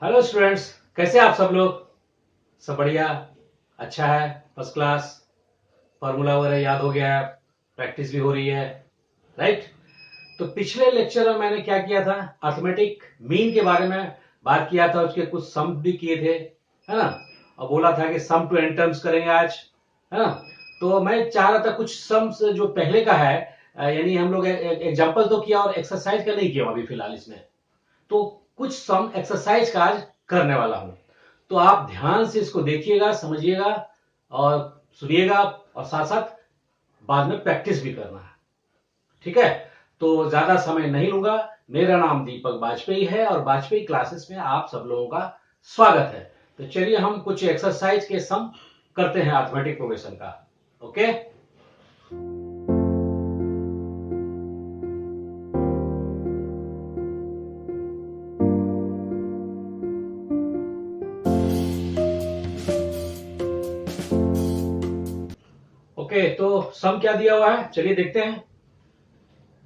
Hello students, कैसे आप सब लोग। सब बढ़िया, अच्छा है, फर्स्ट क्लास। फार्मूला वगैरह याद हो गया है, प्रैक्टिस भी हो रही है, राइट। तो पिछले लेक्चर में मैंने क्या किया था, अर्थमेटिक मीन के बारे में बात किया था, उसके कुछ सम भी किए थे, है ना। और बोला था कि सम टू एन टर्म्स करेंगे आज, है ना। तो मैं चाह रहा था कुछ सम्स जो पहले का है, यानी हम लोग एग्जाम्पल तो किया और एक्सरसाइज का नहीं किया अभी फिलहाल इसमें। तो कुछ सम एक्सरसाइज का आज करने वाला हूं, तो आप ध्यान से इसको देखिएगा, समझिएगा और सुनिएगा, और साथ साथ बाद में प्रैक्टिस भी करना है, ठीक है। तो ज्यादा समय नहीं लूंगा। मेरा नाम दीपक वाजपेयी है और वाजपेयी क्लासेस में आप सब लोगों का स्वागत है। तो चलिए हम कुछ एक्सरसाइज के सम करते हैं अर्थमेटिक प्रोग्रेशन का। Okay, okay. तो सम क्या दिया हुआ है, चलिए देखते हैं।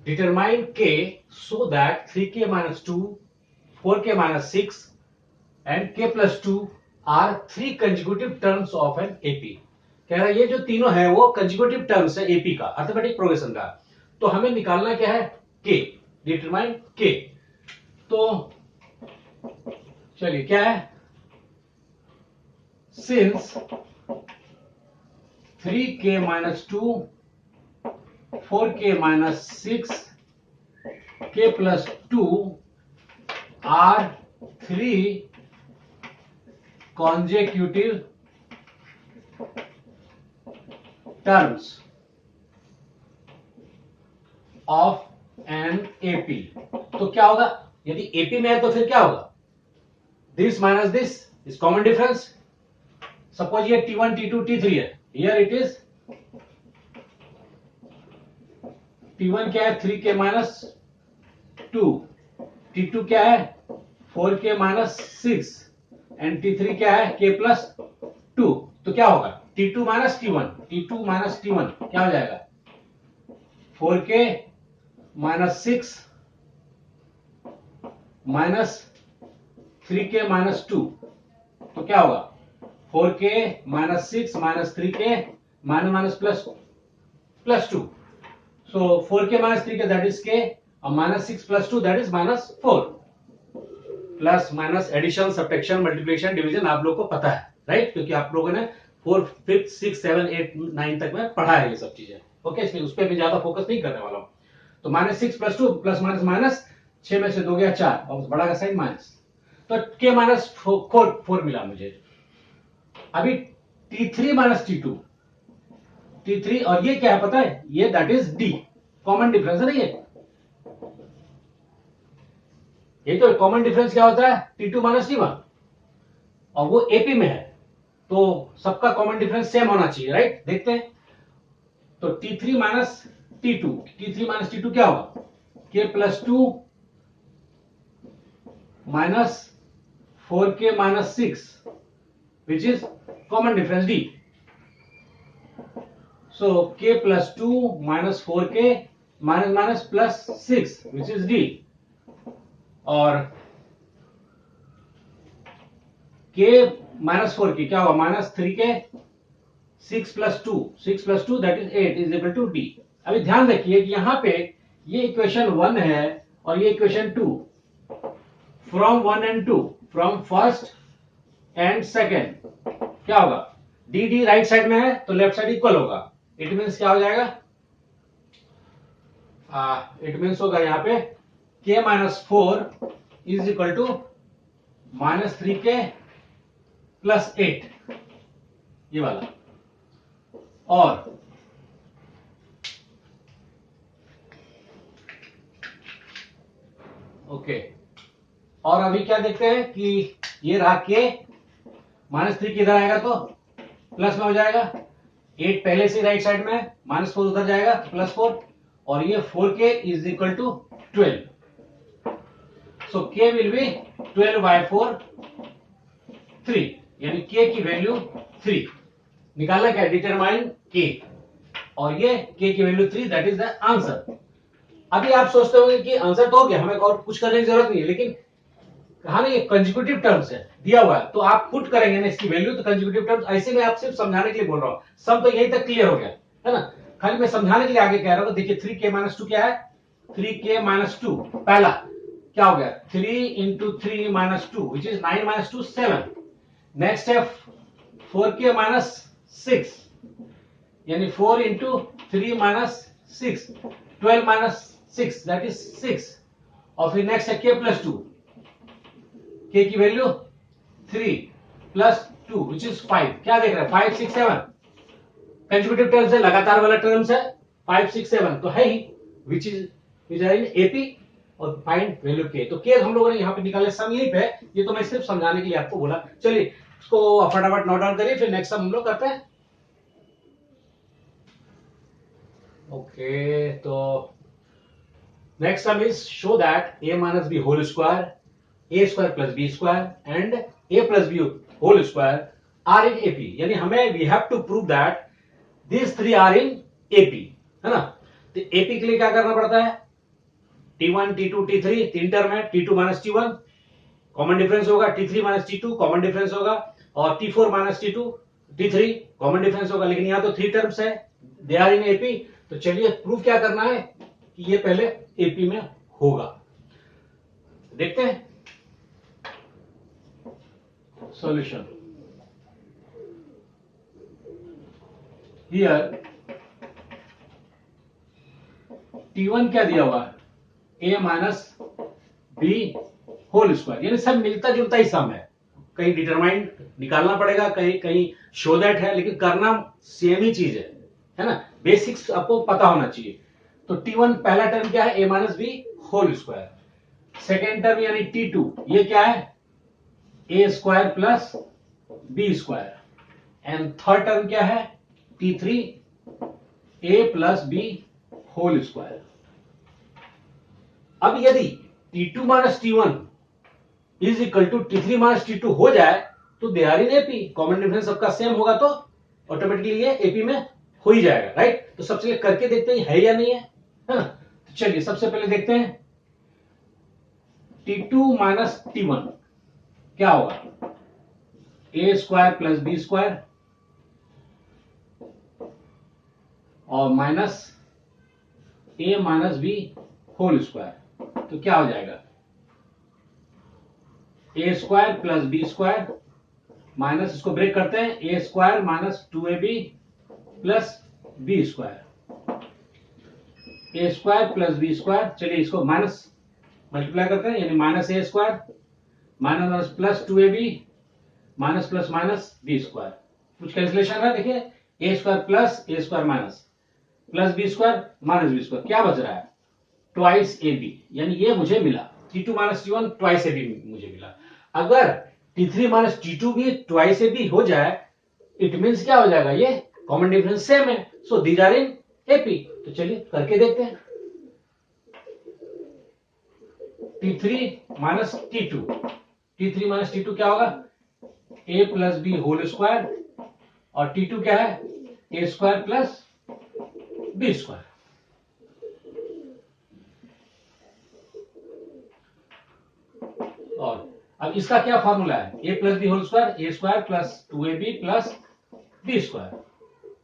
डिटरमाइन के so that 3k minus 2, 4k minus 6 and k plus 2 are three consecutive terms of an AP। कह रहा है ये जो तीनों है वो कंजिक्यूटिव टर्म्स है एपी का, अर्थमेटिक प्रोग्रेशन का। तो हमें निकालना क्या है, के। डिटरमाइन के। तो चलिए क्या है, since 3k minus 2, 4k minus 6, k plus 2 are three consecutive terms of an AP। तो क्या होगा, यदि एपी में है तो फिर क्या होगा, this minus this is common difference. Suppose ये T1 T2 T3 है, हियर इट इज T1 क्या है 3k minus 2, T2 क्या है 4k minus 6 एंड T3 क्या है k plus 2। तो क्या होगा T2 minus T1, T2 minus T1 क्या हो जाएगा 4k minus 6 minus 3k minus 2। तो क्या होगा 4k minus 6 minus 3k minus minus plus 2। So 4k minus 3k that is k, और minus 6 plus 2 that is minus 4। Plus minus addition, subtraction, multiplication, division आप लोग को पता है, राइट, क्योंकि आप लोगों ने 4, 5, 6, 7, 8, 9 तक में पढ़ा है ये सब चीजें। ओके, इसलिए उस पर भी ज्यादा फोकस नहीं करने वाला हूं। तो minus 6 plus 2 plus minus minus 6 में से 2 गया 4 और बड़ा का साइन माइनस, तो के माइनस 4 मिला मुझे। अभी T3 माइनस T3 और ये क्या है पता है, ये that is D, common difference है ना ये तो कॉमन डिफरेंस क्या होता है T2 माइनस T1, और वो एपी में है तो सबका कॉमन डिफरेंस सेम होना चाहिए, राइट। देखते हैं तो T3 माइनस T2 क्या होगा k plus 2 minus 4k minus 6 which is common difference D। So k plus 2 minus 4k minus minus plus 6 which is D, और k माइनस 4k क्या होगा minus 3k, 6 plus 2 that is 8 is equal to D। अभी ध्यान रखिए कि यहां पे ये इक्वेशन 1 है और ये equation 2, from 1 and 2, from first and second क्या होगा डी डी राइट साइड में है तो लेफ्ट साइड इक्वल होगा। इट मीन्स क्या हो जाएगा, इट मीन्स होगा यहां पे k minus 4 is equal to minus 3k plus 8, ये वाला। और ओके, और अभी क्या देखते हैं कि ये रहा के माइनस 3 किधर आएगा तो प्लस में हो जाएगा, 8 पहले से राइट साइड में है, माइनस 4 उधर जाएगा प्लस 4, और ये 4k is equal to 12। So k will be 12/4 3, यानी k की वैल्यू 3 निकालना क्या, डिटरमाइन k, और ये k की value 3 that is the answer. अभी आप सोचते होंगे कि आंसर तो हो गया, हमें और कुछ करने की जरूरत नहीं है, लेकिन कहा नहीं, कंजिक्यूटिव टर्म्स है, दिया हुआ है तो आप पुट करेंगे ना इसकी वैल्यू, तो कंजिक्यूटिव टर्म्स। ऐसे में आप सिर्फ समझाने के लिए बोल रहा हूं, सम तो यही तक क्लियर हो गया है ना, खाली मैं समझाने के लिए आगे कह रहा हूं। देखिए 3k-2 क्या है, 3k-2 पहला क्या हो गया, 3 into 3-2 विच इज 9-2 7। नेक्स्ट है 4k-6 यानी 4 into 3-6 12-6 दैट इज 6। और फिर नेक्स्ट है k+2, k की वैल्यू 3 प्लस 2 विच इज 5। क्या देख रहे हैं, 5 6 7 कंसेक्यूटिव टर्म्स है, लगातार वाला टर्म्स है, 5 6 7 तो है ही, विच इज इन एपी। और फाइंड वैल्यू के, तो के हम लोगों ने यहाँ पे निकाले, सम यहीं पे, ये तो मैं सिर्फ समझाने के लिए आपको बोला। चलिए इसको फटाफट नोट डाउन करिए, फिर नेक्स्ट सम हम लोग करते हैं। ओके, तो next sum is show that a minus b whole square, a square plus b square and a plus b whole square are in AP। यानी हमें we have to prove that these three are in AP, है ना। तो AP के लिए क्या करना पड़ता है, T1 T2 T3 तीन टर्म है, T2 minus T1 common difference होगा, T3 minus T2 common difference होगा, और T4 minus T2 T3 common difference होगा। लेकिन यहां तो थ्री टर्म्स है, दे आर इन AP। तो चलिए प्रूफ क्या करना है कि ये पहले AP में होगा, देखते हैं सॉल्यूशन। हियर T1 क्या दिया हुआ है, a minus B whole square, यानी सब मिलता जुलता ही सम है, कहीं डिटरमाइंड निकालना पड़ेगा, कहीं कहीं शो दैट है, लेकिन करना सेम ही चीज है ना, बेसिक्स आपको पता होना चाहिए। तो T1 पहला टर्म क्या है, a minus B whole square. Second term यानी T2 ये क्या है, a square plus B square. And third term क्या है, T3 a plus B whole square. अब यदि T2 minus T1 is equal to T3 minus T2 हो जाए तो they are in AP, common difference सबका सेम होगा तो ऑटोमेटिकली ये एपी में हो ही जाएगा, राइट। तो सबसे पहले करके देखते हैं है या नहीं है ना। तो चलिए सबसे पहले देखते हैं T2 माइनस T1 क्या होगा, a square plus B square और minus a minus B whole square. तो क्या हो जाएगा, a square plus B square minus, इसको ब्रेक करते हैं, a square minus 2ab plus B square, a square plus B square. चलिए इसको माइनस मल्टीप्लाई करते हैं, यानी minus a square minus minus plus 2ab minus plus minus B square. कुछ cancellation है, देखिए a square plus a square minus plus B square minus B square, क्या बच रहा है, ट्वाइस ए बी, यानी ये मुझे मिला T2 minus T1 twice A B मुझे मिला। अगर T3 माइनस T2 भी ट्वाइस ए बी हो जाए, इट मींस क्या हो जाएगा, ये कॉमन डिफरेंस सेम है, so these are in AP. तो चलिए करके देखते हैं, T3 minus T2, T3 minus T2 क्या होगा, a plus B whole square, और T2 क्या है, a square plus B square. और अब इसका क्या फॉर्मूला है, a plus B whole square, a square plus 2ab plus B square,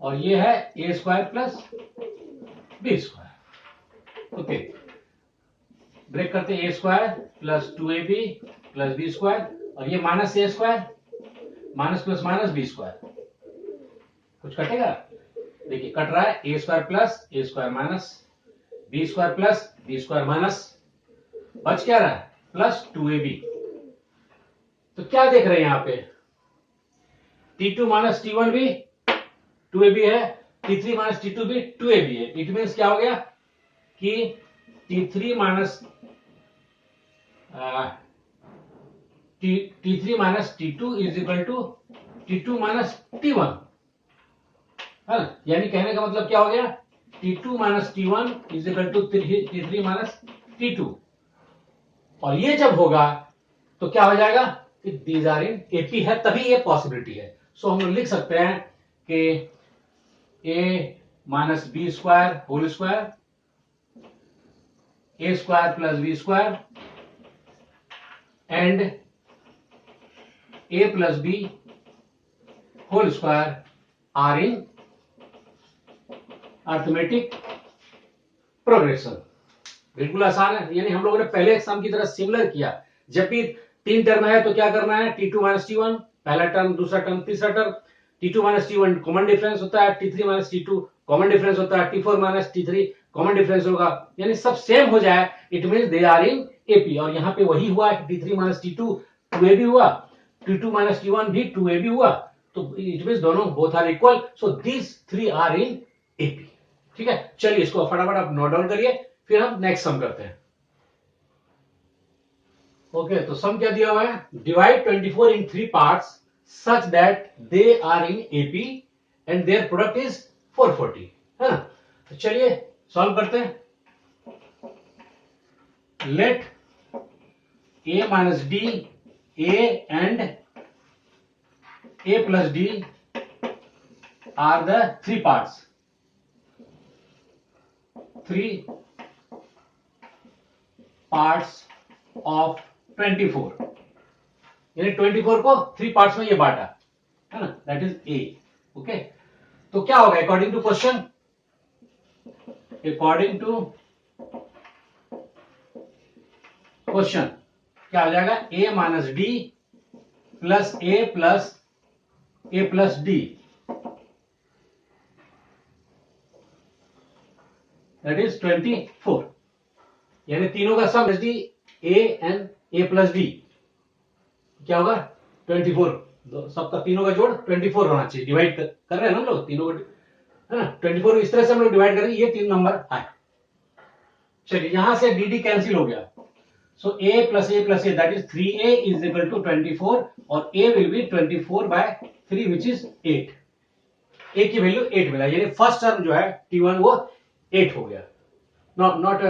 और ये है a square plus B square. Okay, break करते हैं, a square plus 2ab plus B square, और ये minus a square minus plus minus B square. कुछ कटेगा, देखिए कट रहा है, a square plus a square minus B square plus B square minus, बच क्या रहा है, प्लस 2ab। तो क्या देख रहे हैं यहां पे, T2 माइनस T1 भी 2ab है, T3 माइनस T2 भी 2ab है। इट मीन्स क्या हो गया कि T3 minus T3 minus T2 is equal to T2 minus T1, है ना। यानी कहने का मतलब क्या हो गया, T2 minus T1 is equal to T3 minus T2। और ये जब होगा तो क्या हो जाएगा कि दीज आर इन एपी है, तभी ये पॉसिबिलिटी है। सो हम लोग लिख सकते हैं कि a minus B square whole square, a square plus B square and a plus B whole square are in arithmetic progression. बिल्कुल आसान है, यानी हम लोगों ने पहले एग्जाम की तरह सिमिलर किया। जब भी 3 टर्म है तो क्या करना है, T2 माइनस T1 पहला टर्म, दूसरा टर्म, तीसरा term, T2 minus T1 common difference होता है, T3 minus T2 common difference होता है, T4 minus T3 common difference होगा, यानी सब सेम हो जाए, it means they are in AP. और यहाँ पे वही हुआ कि T3 माइनस T2 2AB हुआ, T2 माइनस T1 भी 2AB हुआ, तो इट मींस दोनों both are equal, so this 3 are in AP. ठीक है, चलिए इसको फटाफट आप नोट डाउन करिए, फिर हम नेक्स्ट सम करते हैं। ओके, तो सम क्या दिया हुआ है, divide 24 in 3 parts such that they are in AP and their product is 440, है ना। तो चलिए सॉल्व करते हैं। Let a minus D a and a plus D are the 3 parts, 3 parts of 24, यानी 24 को 3 पार्ट्स में ये बांटा, है ना, दैट इज ए। ओके, तो क्या होगा according to question, according to question क्या हो जाएगा, a minus d plus a plus d, that is 24, यानी तीनों का sum d a and a plus d क्या होगा 24, सबका तीनों का जोड़ 24 होना चाहिए। डिवाइड कर रहे हैं ना हम लोग तीनों को, है ना, 24 इस तरह से हम लोग डिवाइड करें, ये 3 नंबर आए। चलिए यहां से डी डी कैंसिल हो गया, so a plus A that is 3a is equal to 24 और a will be 24/3 which is 8। a की वैल्यू 8 मिला, यानी फर्स्ट टर्म जो है t1 वो 8 हो गया। नॉट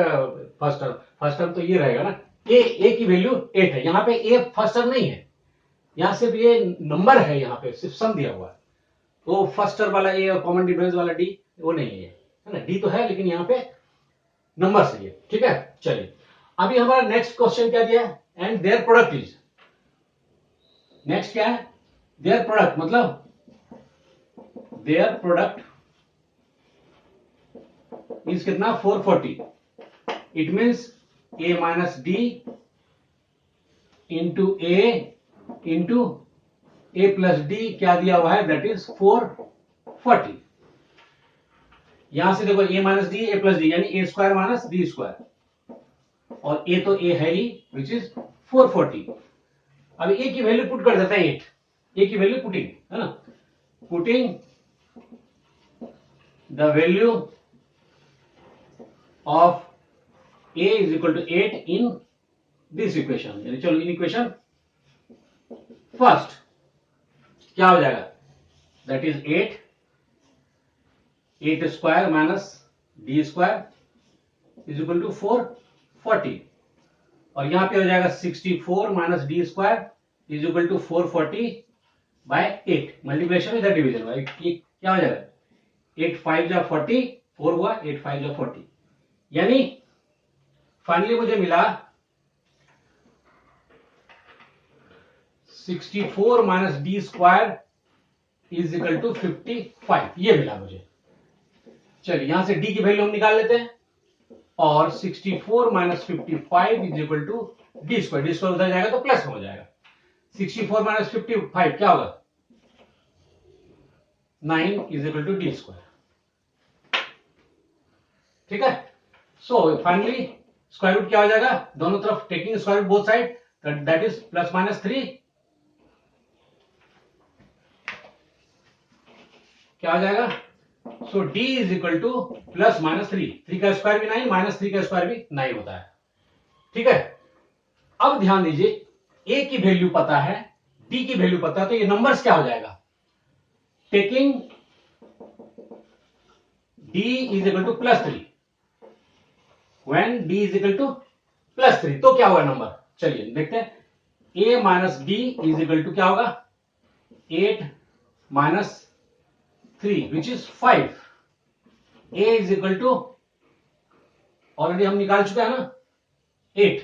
फर्स्ट टर्म तो ये रहेगा ना, a की वैल्यू 8 है, यहाँ पे a फर्स्ट टर्म नहीं है, यहाँ सिर्फ ये नंबर है, यहाँ पे सिर्फ सम दिया हुआ है, तो फर्स्ट टर्म वाला a और कॉमन डिफरेंस वाला d वो नहीं है, है ना, d तो है लेकिन यहाँ पे नंबर सही है। ठीक है, चलिए अभी हमारा नेक्स्ट क्वेश्चन क्या दिया है, and their product is, next क्या है, देयर प्रोडक्ट, मतलब देयर प्रोडक्ट इज कितना 440, it means a minus D into A plus d क्या दिया हुआ है, दैट इज 440। यहां से देखो a minus D A plus D यानी ए स्क्वायर माइनस डी स्क्वायर, और a तो a है ही विच इज 440। अब a की वैल्यू पुट कर देता है 8, a की वैल्यू पुटिंग, है ना, putting the value of a is equal to 8 in this equation, यानी चलो इन इक्वेशन फर्स्ट क्या हो जाएगा, that is 8 square minus D square is equal to 440, और यहां पे हो जाएगा 64 minus D square is equal to 440/8, multiplication इधर डिवीजन हुआ, ये क्या हो जाएगा 8 5 जा 40, 4 हुआ 8 5 जा 40, यानी फाइनली मुझे मिला 64 minus D square is equal to 55, ये मिला मुझे। चलिए यहां से डी की वैल्यू हम निकाल लेते हैं, और 64 minus 55 is equal to D square उधर जाएगा तो प्लस में हो जाएगा, 64 माइनस 55 क्या होगा 9 is equal to D square. ठीक है, सो फाइनली स्क्वायर रूट क्या हो जाएगा, दोनों तरफ taking square root both side, that is plus minus 3 क्या हो जाएगा, so d is equal to plus minus 3 का स्क्वायर भी 9 माइनस 3 का स्क्वायर भी 9 होता है। ठीक है, अब ध्यान दीजिए a की वैल्यू पता है, d की वैल्यू पता है, तो ये नंबर्स क्या हो जाएगा, taking d is equal to plus 3 when d is equal to plus 3, तो क्या होगा नंबर, चलिए देखते हैं, a minus D is equal to क्या होगा 8 minus 3 which is 5, a is equal to already हम निकाल चुके हैं ना 8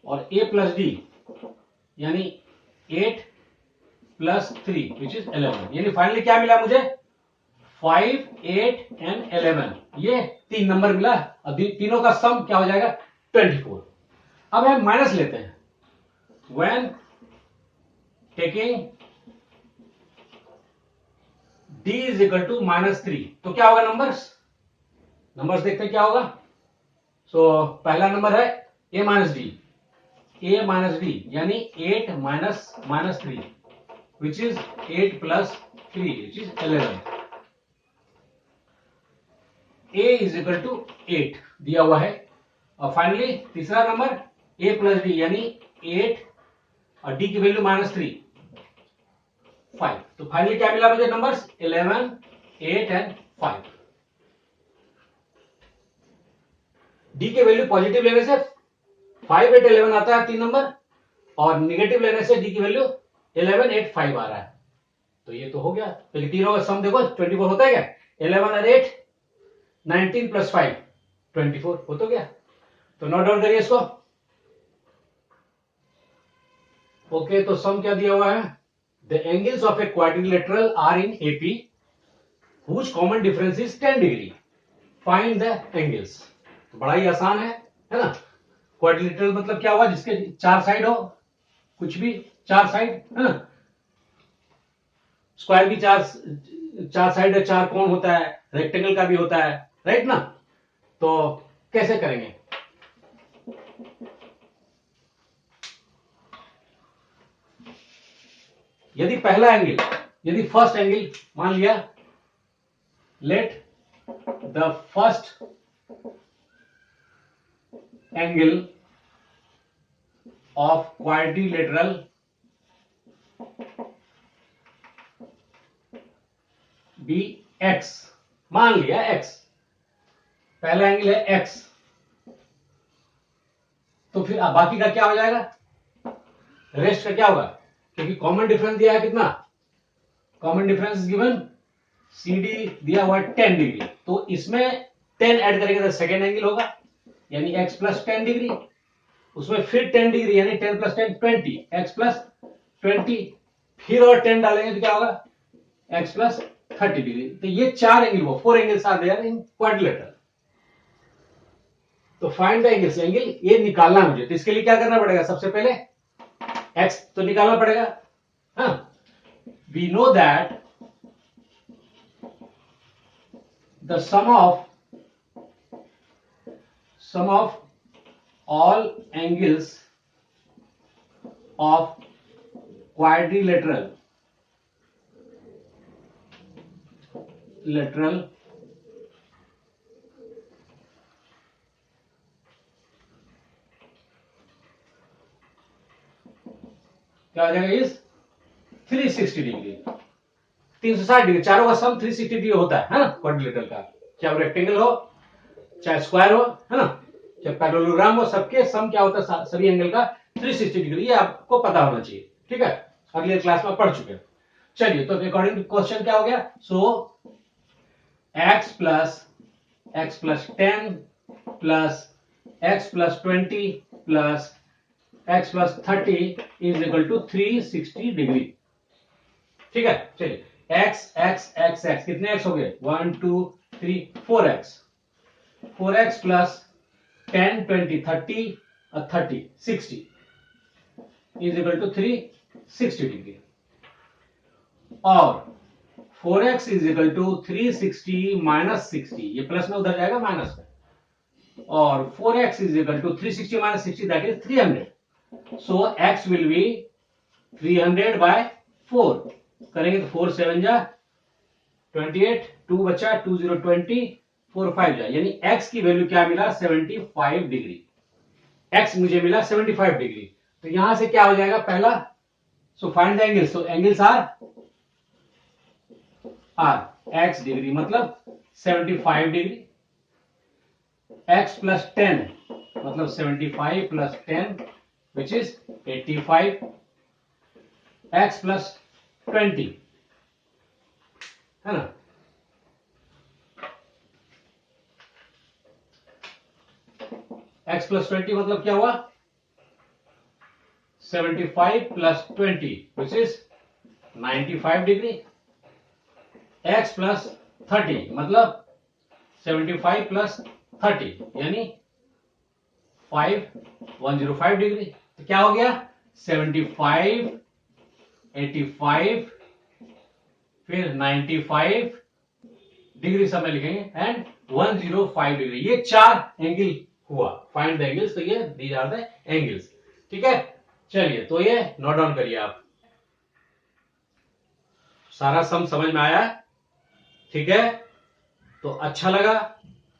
और a प्लस डी यानी 8 प्लस 3 विच इज 11, यानी फाइनली क्या मिला मुझे 5, 8 एंड 11, ये 3 नंबर मिला। अभी तीनों का सम क्या हो जाएगा 24। अब हम माइनस लेते हैं। When taking d is equal to -3 तो क्या होगा नंबर्स देखते हैं क्या होगा। सो पहला नंबर है a माइनस डी यानी 8 minus 3 which is 8 plus 3 which is 11। a is equal to 8 दिया हुआ है। और फाइनली तीसरा नंबर a प्लस डी यानी 8 और d की वैल्यू -3 5। तो फाइनली क्या मिला मुझे नंबर्स 11, 8 एंड 5। d के वैल्यू पॉजिटिव लेने से 5, 8, 11 आता है 3 नंबर, और निगेटिव लेने से d की वैल्यू 11, 8, 5 आ रहा है। तो ये तो हो गया, तो तीनों का सम देखो 24 होता है क्या, 11 और 8 19 प्लस 5 24 हो तो गया। तो नोट डाउन करिए इसको। ओके, तो सम क्या दिया हुआ है, the angles of a quadrilateral are in AP whose common difference is 10 degree, find the angles. तो बड़ा ही आसान है ना। क्वाड्रिलेटरल मतलब क्या हुआ, जिसके 4 साइड हो, कुछ भी 4 साइड है ना। स्क्वायर भी 4 साइड है, 4 कोण होता है, रेक्टेंगल का भी होता है, राइट ना। तो कैसे करेंगे, यदि पहला एंगल, यदि फर्स्ट एंगल मान लिया, let the first angle of quadrilateral be X, मान लिया एक्स, पहला एंगल है एक्स, तो फिर अब बाकी का क्या हो जाएगा, रेस्ट का क्या होगा, क्योंकि कॉमन डिफरेंस दिया है कितना, कॉमन डिफरेंस गिवन CD दिया हुआ है 10 डिग्री, तो इसमें 10 ऐड करेंगे तो सेकेंड एंगल होगा, यानी x प्लस 10 डिग्री, उसमें फिर 10 डिग्री यानी 10 प्लस 10 20, x प्लस 20, फिर और 10 डालेंगे तो क्या होगा x प्लस 30 डिग्री। तो ये 4 एंगल हो, 4 angles are there in quadrilateral. तो फाइंड द एंगल्स, एंगल ये निकालना है मुझे, तो इसके लिए क्या करना पड़ेगा, सबसे पहले x तो निकालना पड़ेगा। हाँ, we know that the sum of all angles of quadrilateral क्या आ जाएगा, इस 360 डिग्री, 360 डिग्री, चारों का सम 360 डिग्री होता है ना क्वाड्रिलेटरल का, चाहे वो रेक्टेंगल हो चाहे स्क्वायर हो, है ना, चाहे पैरेललोग्राम हो, सबके सम क्या होता है, सभी एंगल का 360 डिग्री, ये आपको पता होना चाहिए, ठीक है, अगले क्लास में पढ़ चुके हैं। चलिए, तो अकॉर्डिंग टू क्वेश्चन क्या हो गया, so x plus 10 plus x plus 20 plus x plus 30 is equal to 360 degree, ठीक है। चलिए, x कितने x हो गए, 1 2 3 4x प्लस 10 20 30 और 30 60 इज इक्वल टू 360 डिग्री, और 4x is equal to 360 minus 60, ये प्लस में उधर जाएगा माइनस में, और 4x is equal to 360 minus 60 that is 300, so x will be 300 by 4, करेंगे तो 4 7 जा 28, 2 बचा 2 0 20, 4 5 जा, यानी x की वैल्यू क्या मिला 75 डिग्री, x मुझे मिला 75 डिग्री। तो यहां से क्या हो जाएगा पहला, so find the angles, so angles are x degree मतलब 75 डिग्री, x प्लस 10 मतलब 75 plus 10 which is 85, x plus 20 है ना, x प्लस 20 मतलब क्या हुआ 75 plus 20 which is 95 degree, x plus 30 मतलब 75 plus 30 यानी 105 डिग्री। तो क्या हो गया 75, 85 फिर 95 डिग्री सब में लिखेंगे एंड 105 डिग्री। ये 4 एंगल हुआ। Find the angles. तो ये दीज आर द एंगल्स। ठीक है, चलिए तो ये नोट डाउन करिए आप। सारा सम समझ में आया? ठीक है, तो अच्छा लगा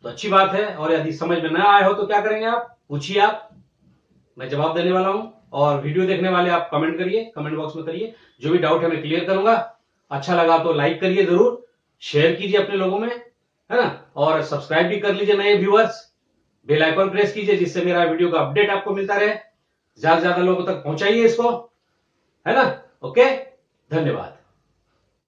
तो अच्छी बात है, और यदि समझ में ना आया हो तो क्या करेंगे आप, पूछिए आप, मैं जवाब देने वाला हूं। और वीडियो देखने वाले आप कमेंट करिए, कमेंट बॉक्स में करिए, जो भी डाउट है मैं क्लियर करूंगा। अच्छा लगा तो लाइक करिए, जरूर शेयर कीजिए अपने लोगों में, है ना, और सब्सक्राइब भी कर लीजिए नए व्यूअर्स। बेल आइकन प्रेस कीजिए जिससे मेरा वीडियो का अपडेट आपको मिलता रहे। ज्यादा से ज्यादा लोगों तक पहुंचाइए इसको, है ना। ओके, धन्यवाद।